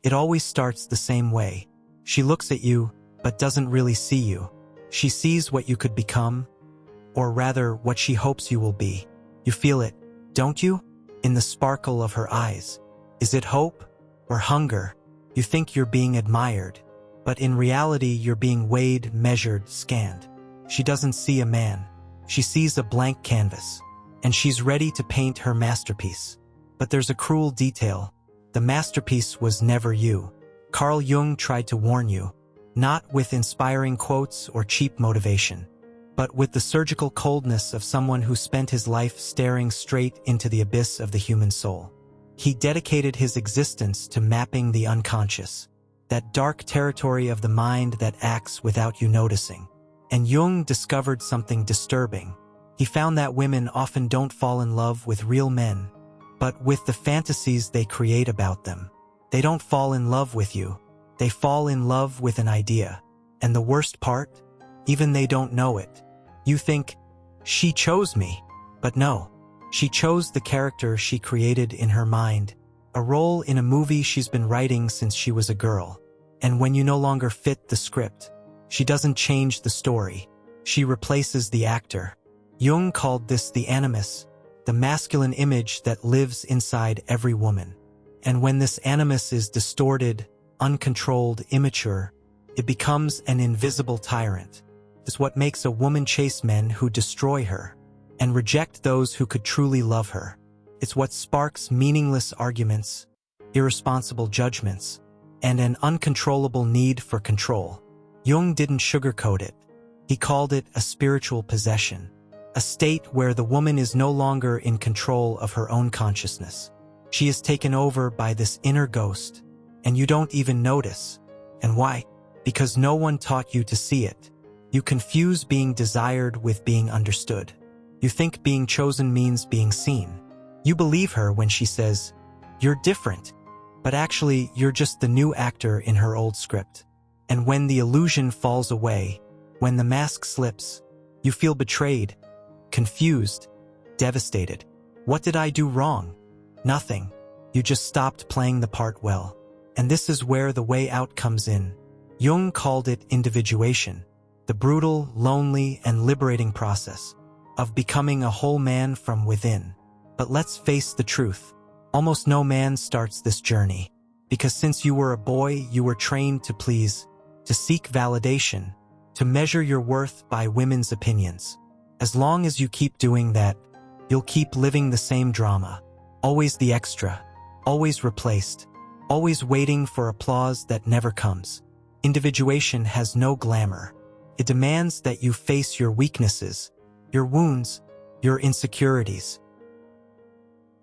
It always starts the same way. She looks at you, but doesn't really see you. She sees what you could become, or rather, what she hopes you will be. You feel it, don't you? In the sparkle of her eyes. Is it hope or hunger? You think you're being admired, but in reality you're being weighed, measured, scanned. She doesn't see a man. She sees a blank canvas, and she's ready to paint her masterpiece. But there's a cruel detail. The masterpiece was never you. Carl Jung tried to warn you, not with inspiring quotes or cheap motivation, but with the surgical coldness of someone who spent his life staring straight into the abyss of the human soul. He dedicated his existence to mapping the unconscious, that dark territory of the mind that acts without you noticing. And Jung discovered something disturbing. He found that women often don't fall in love with real men, but with the fantasies they create about them. They don't fall in love with you. They fall in love with an idea. And the worst part? Even they don't know it. You think, she chose me. But no, she chose the character she created in her mind, a role in a movie she's been writing since she was a girl. And when you no longer fit the script, she doesn't change the story. She replaces the actor. Jung called this the animus, the masculine image that lives inside every woman. And when this animus is distorted, uncontrolled, immature, it becomes an invisible tyrant. It's what makes a woman chase men who destroy her and reject those who could truly love her. It's what sparks meaningless arguments, irresponsible judgments, and an uncontrollable need for control. Jung didn't sugarcoat it. He called it a spiritual possession, a state where the woman is no longer in control of her own consciousness. She is taken over by this inner ghost, and you don't even notice. And why? Because no one taught you to see it. You confuse being desired with being understood. You think being chosen means being seen. You believe her when she says, "You're different," but actually you're just the new actor in her old script. And when the illusion falls away, when the mask slips, you feel betrayed, confused, devastated. What did I do wrong? Nothing. You just stopped playing the part well. And this is where the way out comes in. Jung called it individuation, the brutal, lonely, and liberating process of becoming a whole man from within. But let's face the truth. Almost no man starts this journey, because since you were a boy, you were trained to please, to seek validation, to measure your worth by women's opinions. As long as you keep doing that, you'll keep living the same drama, always the extra, always replaced, always waiting for applause that never comes. Individuation has no glamour. It demands that you face your weaknesses, your wounds, your insecurities.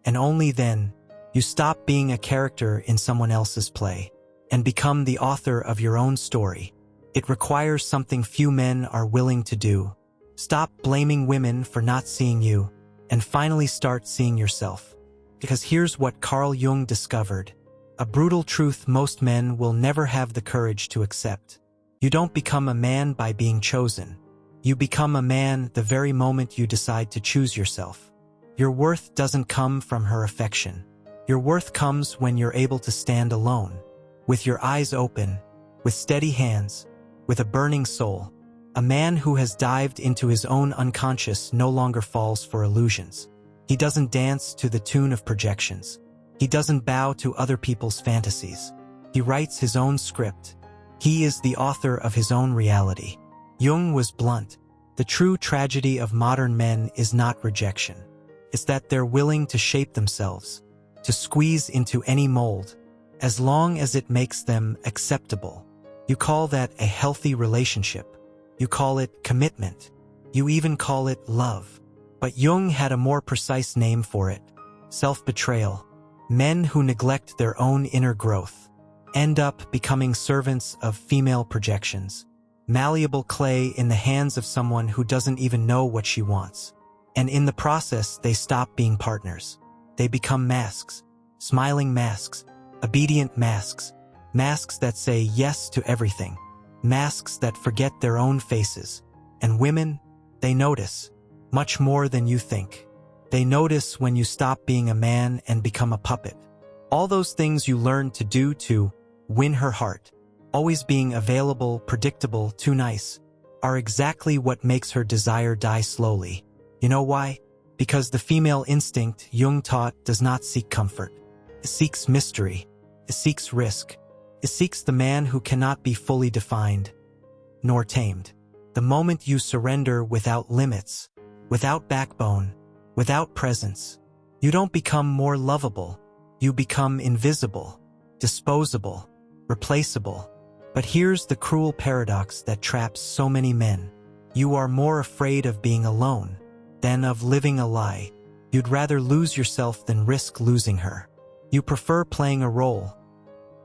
And only then, you stop being a character in someone else's play and become the author of your own story. It requires something few men are willing to do. Stop blaming women for not seeing you and finally start seeing yourself. Because here's what Carl Jung discovered. A brutal truth most men will never have the courage to accept. You don't become a man by being chosen. You become a man the very moment you decide to choose yourself. Your worth doesn't come from her affection. Your worth comes when you're able to stand alone, with your eyes open, with steady hands, with a burning soul. A man who has dived into his own unconscious no longer falls for illusions. He doesn't dance to the tune of projections. He doesn't bow to other people's fantasies. He writes his own script. He is the author of his own reality. Jung was blunt. The true tragedy of modern men is not rejection. It's that they're willing to shape themselves, to squeeze into any mold, as long as it makes them acceptable. You call that a healthy relationship. You call it commitment. You even call it love. But Jung had a more precise name for it: self-betrayal. Men who neglect their own inner growth end up becoming servants of female projections, malleable clay in the hands of someone who doesn't even know what she wants. And in the process, they stop being partners. They become masks, smiling masks, obedient masks, masks that say yes to everything, masks that forget their own faces. And women, they notice, much more than you think. They notice when you stop being a man and become a puppet. All those things you learned to do to win her heart, always being available, predictable, too nice, are exactly what makes her desire die slowly. You know why? Because the female instinct, Jung taught, does not seek comfort. It seeks mystery. It seeks risk. It seeks the man who cannot be fully defined, nor tamed. The moment you surrender without limits, without backbone, without presence, you don't become more lovable. You become invisible, disposable, replaceable. But here's the cruel paradox that traps so many men. You are more afraid of being alone than of living a lie. You'd rather lose yourself than risk losing her. You prefer playing a role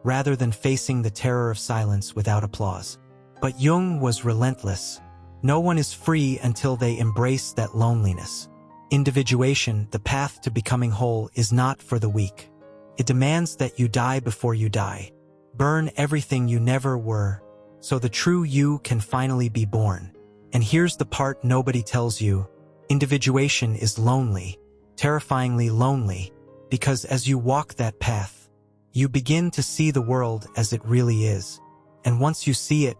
rather than facing the terror of silence without applause. But Jung was relentless. No one is free until they embrace that loneliness. Individuation, the path to becoming whole, is not for the weak. It demands that you die before you die. Burn everything you never were, so the true you can finally be born. And here's the part nobody tells you. Individuation is lonely, terrifyingly lonely, because as you walk that path, you begin to see the world as it really is. And once you see it,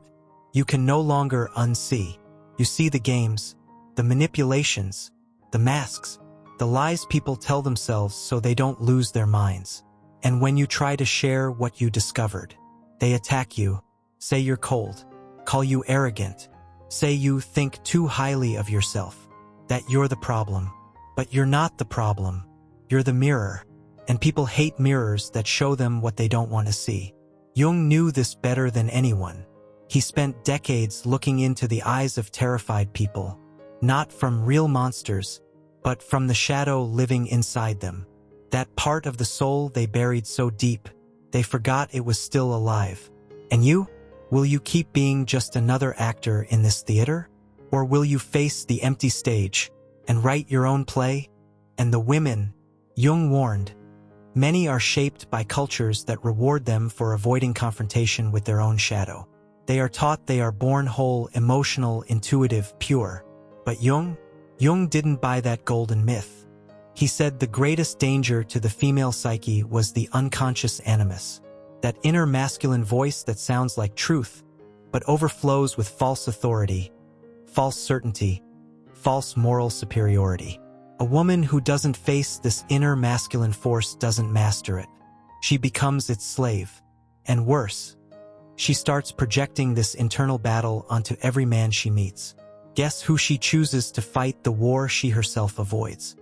you can no longer unsee. You see the games, the manipulations, the masks, the lies people tell themselves so they don't lose their minds. And when you try to share what you discovered, they attack you, say you're cold, call you arrogant, say you think too highly of yourself, that you're the problem. But you're not the problem. You're the mirror. And people hate mirrors that show them what they don't want to see. Jung knew this better than anyone. He spent decades looking into the eyes of terrified people, not from real monsters, but from the shadow living inside them. That part of the soul they buried so deep, they forgot it was still alive. And you? Will you keep being just another actor in this theater? Or will you face the empty stage and write your own play? And the women, Jung warned, many are shaped by cultures that reward them for avoiding confrontation with their own shadow. They are taught they are born whole, emotional, intuitive, pure. But Jung didn't buy that golden myth. He said the greatest danger to the female psyche was the unconscious animus, that inner masculine voice that sounds like truth, but overflows with false authority, false certainty, false moral superiority. A woman who doesn't face this inner masculine force doesn't master it. She becomes its slave. And worse, she starts projecting this internal battle onto every man she meets. Guess who she chooses to fight the war she herself avoids?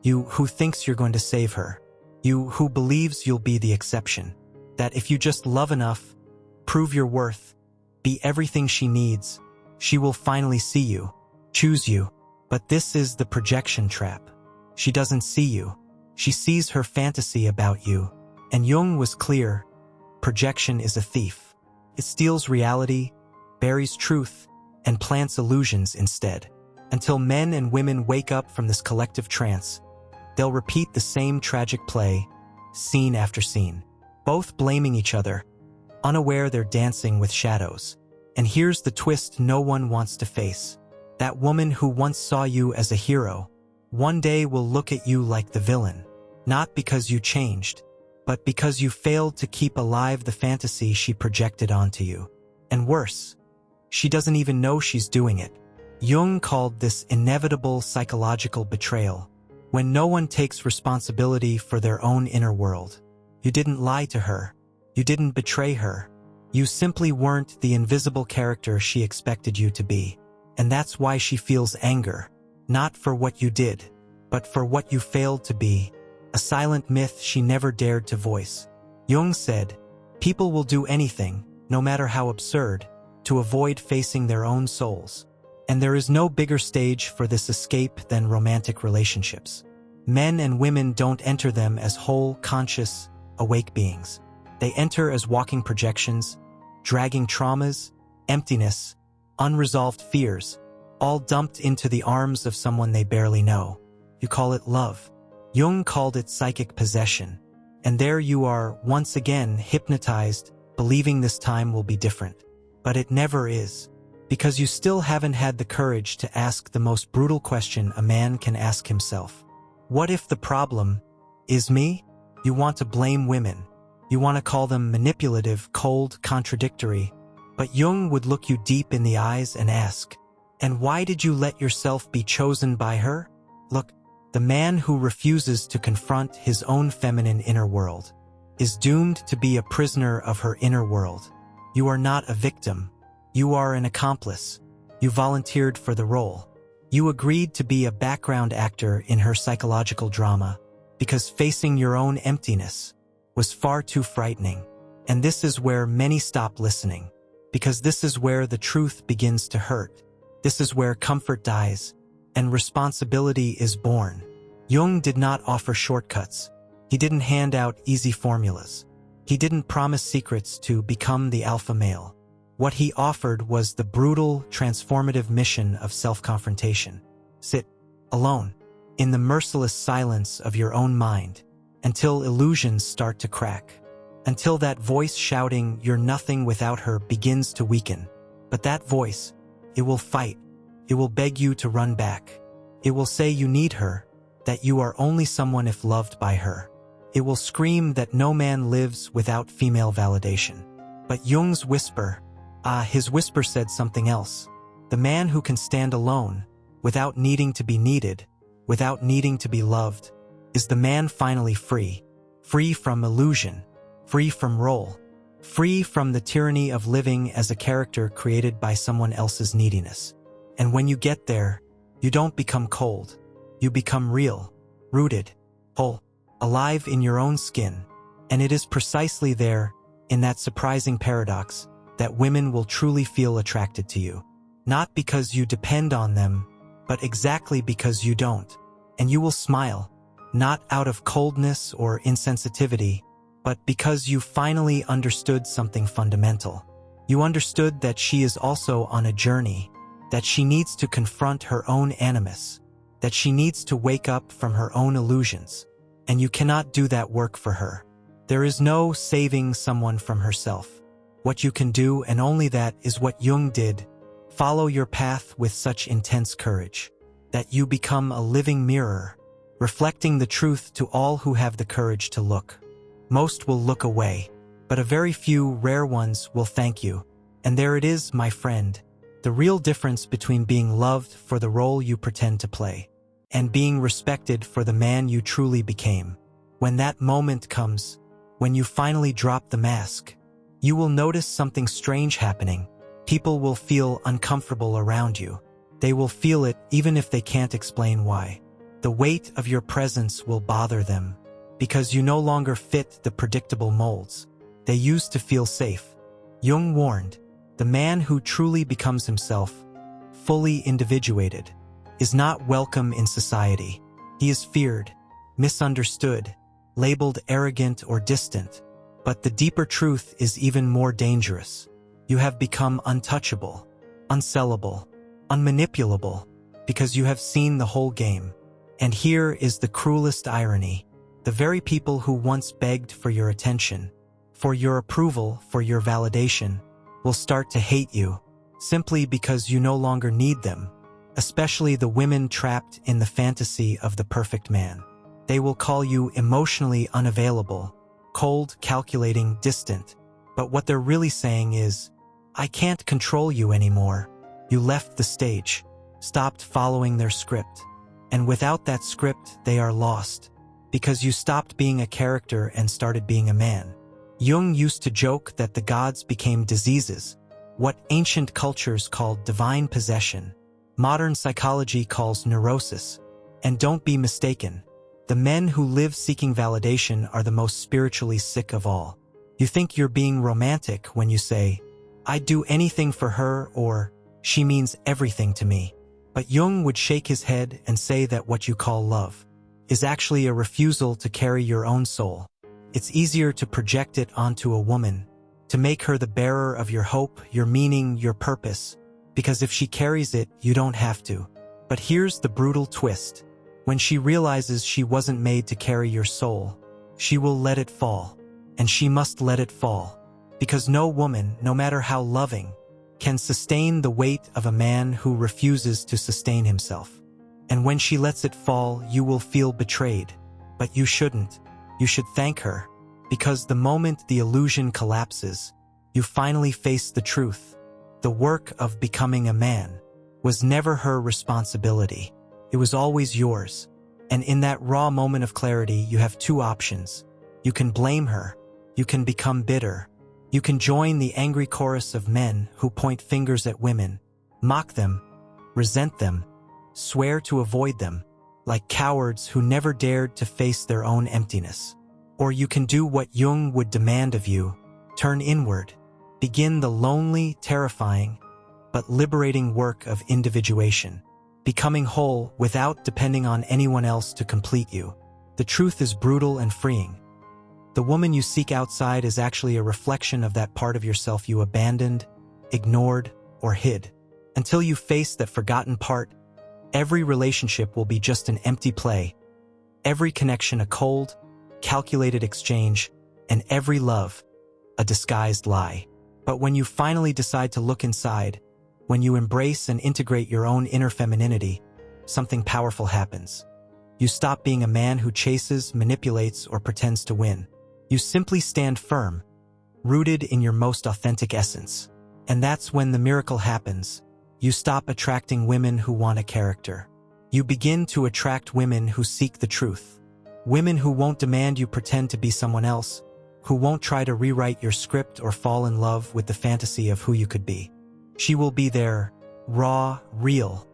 You who thinks you're going to save her. You who believes you'll be the exception. That if you just love enough, prove your worth, be everything she needs, she will finally see you, choose you. But this is the projection trap. She doesn't see you. She sees her fantasy about you. And Jung was clear. Projection is a thief. It steals reality, buries truth, and plants illusions instead. Until men and women wake up from this collective trance, they'll repeat the same tragic play, scene after scene, both blaming each other, unaware they're dancing with shadows. And here's the twist no one wants to face. That woman who once saw you as a hero, one day will look at you like the villain, not because you changed, but because you failed to keep alive the fantasy she projected onto you. And worse, she doesn't even know she's doing it. Jung called this inevitable psychological betrayal, when no one takes responsibility for their own inner world. You didn't lie to her. You didn't betray her. You simply weren't the invisible character she expected you to be. And that's why she feels anger, not for what you did, but for what you failed to be, a silent myth she never dared to voice. Jung said, people will do anything, no matter how absurd, to avoid facing their own souls. And there is no bigger stage for this escape than romantic relationships. Men and women don't enter them as whole, conscious, awake beings. They enter as walking projections, dragging traumas, emptiness, unresolved fears, all dumped into the arms of someone they barely know. You call it love. Jung called it psychic possession. And there you are, once again, hypnotized, believing this time will be different. But it never is. Because you still haven't had the courage to ask the most brutal question a man can ask himself. What if the problem is me? You want to blame women. You want to call them manipulative, cold, contradictory. But Jung would look you deep in the eyes and ask, "And why did you let yourself be chosen by her?" Look, the man who refuses to confront his own feminine inner world is doomed to be a prisoner of her inner world. You are not a victim. You are an accomplice. You volunteered for the role. You agreed to be a background actor in her psychological drama because facing your own emptiness was far too frightening. And this is where many stop listening, because this is where the truth begins to hurt. This is where comfort dies and responsibility is born. Jung did not offer shortcuts. He didn't hand out easy formulas. He didn't promise secrets to become the alpha male. What he offered was the brutal, transformative mission of self-confrontation. Sit alone in the merciless silence of your own mind until illusions start to crack, until that voice shouting "you're nothing without her" begins to weaken. But that voice, it will fight. It will beg you to run back. It will say you need her, that you are only someone if loved by her. It will scream that no man lives without female validation. But Jung's whisper, his whisper said something else. The man who can stand alone, without needing to be needed, without needing to be loved, is the man finally free. Free from illusion, free from role, free from the tyranny of living as a character created by someone else's neediness. And when you get there, you don't become cold. You become real, rooted, whole, alive in your own skin. And it is precisely there, in that surprising paradox, that women will truly feel attracted to you. Not because you depend on them, but exactly because you don't. And you will smile, not out of coldness or insensitivity, but because you finally understood something fundamental. You understood that she is also on a journey, that she needs to confront her own animus, that she needs to wake up from her own illusions, and you cannot do that work for her. There is no saving someone from herself. What you can do, and only that, is what Jung did. Follow your path with such intense courage that you become a living mirror, reflecting the truth to all who have the courage to look. Most will look away, but a very few rare ones will thank you. And there it is, my friend, the real difference between being loved for the role you pretend to play and being respected for the man you truly became. When that moment comes, when you finally drop the mask, you will notice something strange happening. People will feel uncomfortable around you. They will feel it even if they can't explain why. The weight of your presence will bother them, because you no longer fit the predictable molds they used to feel safe. Jung warned, the man who truly becomes himself, fully individuated, is not welcome in society. He is feared, misunderstood, labeled arrogant or distant. But the deeper truth is even more dangerous. You have become untouchable, unsellable, unmanipulable, because you have seen the whole game. And here is the cruelest irony. The very people who once begged for your attention, for your approval, for your validation, will start to hate you, simply because you no longer need them, especially the women trapped in the fantasy of the perfect man. They will call you emotionally unavailable, cold, calculating, distant. But what they're really saying is, I can't control you anymore. You left the stage, stopped following their script. And without that script, they are lost, because you stopped being a character and started being a man. Jung used to joke that the gods became diseases, what ancient cultures called divine possession, modern psychology calls neurosis. And don't be mistaken, the men who live seeking validation are the most spiritually sick of all. You think you're being romantic when you say, I'd do anything for her, or she means everything to me. But Jung would shake his head and say that what you call love is actually a refusal to carry your own soul. It's easier to project it onto a woman, to make her the bearer of your hope, your meaning, your purpose, because if she carries it, you don't have to. But here's the brutal twist. When she realizes she wasn't made to carry your soul, she will let it fall. And she must let it fall, because no woman, no matter how loving, can sustain the weight of a man who refuses to sustain himself. And when she lets it fall, you will feel betrayed. But you shouldn't. You should thank her, Because the moment the illusion collapses, you finally face the truth. The work of becoming a man was never her responsibility. It was always yours. And in that raw moment of clarity, you have two options. You can blame her. You can become bitter. You can join the angry chorus of men who point fingers at women, mock them, resent them, swear to avoid them, like cowards who never dared to face their own emptiness. Or you can do what Jung would demand of you, turn inward, begin the lonely, terrifying, but liberating work of individuation, becoming whole without depending on anyone else to complete you. The truth is brutal and freeing. The woman you seek outside is actually a reflection of that part of yourself you abandoned, ignored, or hid. Until you face that forgotten part, every relationship will be just an empty play, every connection a cold, calculated exchange, and every love a disguised lie. But when you finally decide to look inside, when you embrace and integrate your own inner femininity, something powerful happens. You stop being a man who chases, manipulates, or pretends to win. You simply stand firm, rooted in your most authentic essence. And that's when the miracle happens. You stop attracting women who want a character. You begin to attract women who seek the truth. Women who won't demand you pretend to be someone else, who won't try to rewrite your script or fall in love with the fantasy of who you could be. She will be there, raw, real.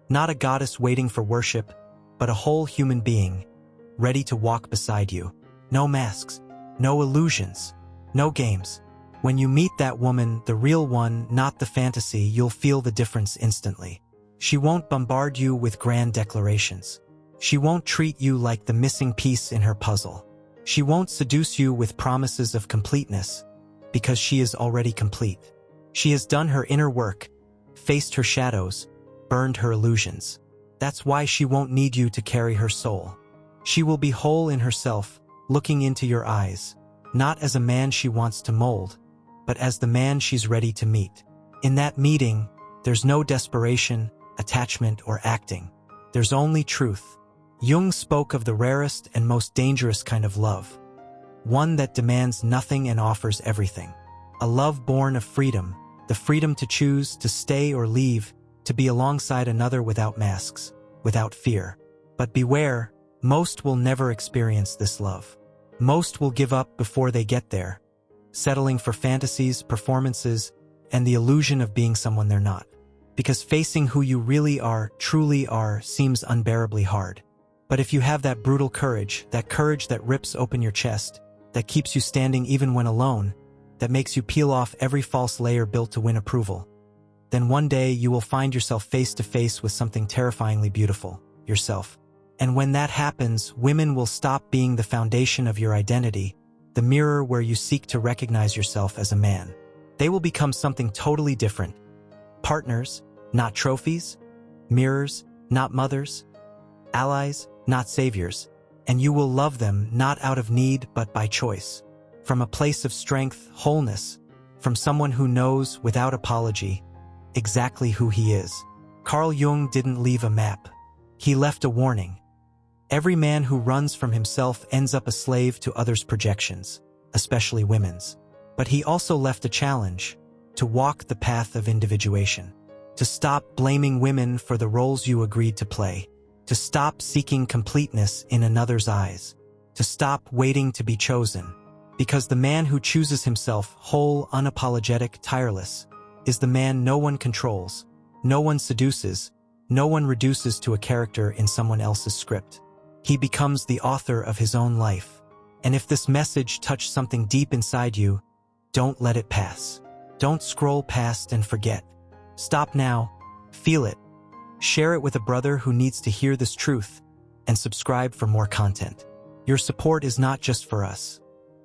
Not a goddess waiting for worship, but a whole human being, ready to walk beside you. No masks, no illusions, no games. When you meet that woman, the real one, not the fantasy, you'll feel the difference instantly. She won't bombard you with grand declarations. She won't treat you like the missing piece in her puzzle. She won't seduce you with promises of completeness, because she is already complete. She has done her inner work, faced her shadows, burned her illusions. That's why she won't need you to carry her soul. She will be whole in herself, looking into your eyes, not as a man she wants to mold, but as the man she's ready to meet. In that meeting, there's no desperation, attachment, or acting. There's only truth. Jung spoke of the rarest and most dangerous kind of love, one that demands nothing and offers everything. A love born of freedom, the freedom to choose, to stay or leave, to be alongside another without masks, without fear. But beware, most will never experience this love. Most will give up before they get there, settling for fantasies, performances, and the illusion of being someone they're not. Because facing who you really are, truly are, seems unbearably hard. But if you have that brutal courage that rips open your chest, that keeps you standing even when alone, that makes you peel off every false layer built to win approval, then one day you will find yourself face to face with something terrifyingly beautiful, yourself. And when that happens, women will stop being the foundation of your identity, the mirror where you seek to recognize yourself as a man. They will become something totally different. Partners, not trophies. Mirrors, not mothers. Allies, not saviors. And you will love them not out of need but by choice. From a place of strength, wholeness, from someone who knows, without apology, exactly who he is. Carl Jung didn't leave a map. He left a warning. Every man who runs from himself ends up a slave to others' projections, especially women's. But he also left a challenge: to walk the path of individuation, to stop blaming women for the roles you agreed to play, to stop seeking completeness in another's eyes, to stop waiting to be chosen. Because the man who chooses himself, whole, unapologetic, tireless, is the man no one controls, no one seduces, no one reduces to a character in someone else's script. He becomes the author of his own life. And if this message touched something deep inside you, don't let it pass. Don't scroll past and forget. Stop now, feel it, share it with a brother who needs to hear this truth, and subscribe for more content. Your support is not just for us.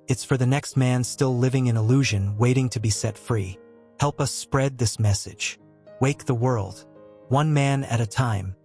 It's for the next man still living in illusion, waiting to be set free. Help us spread this message. Wake the world, one man at a time.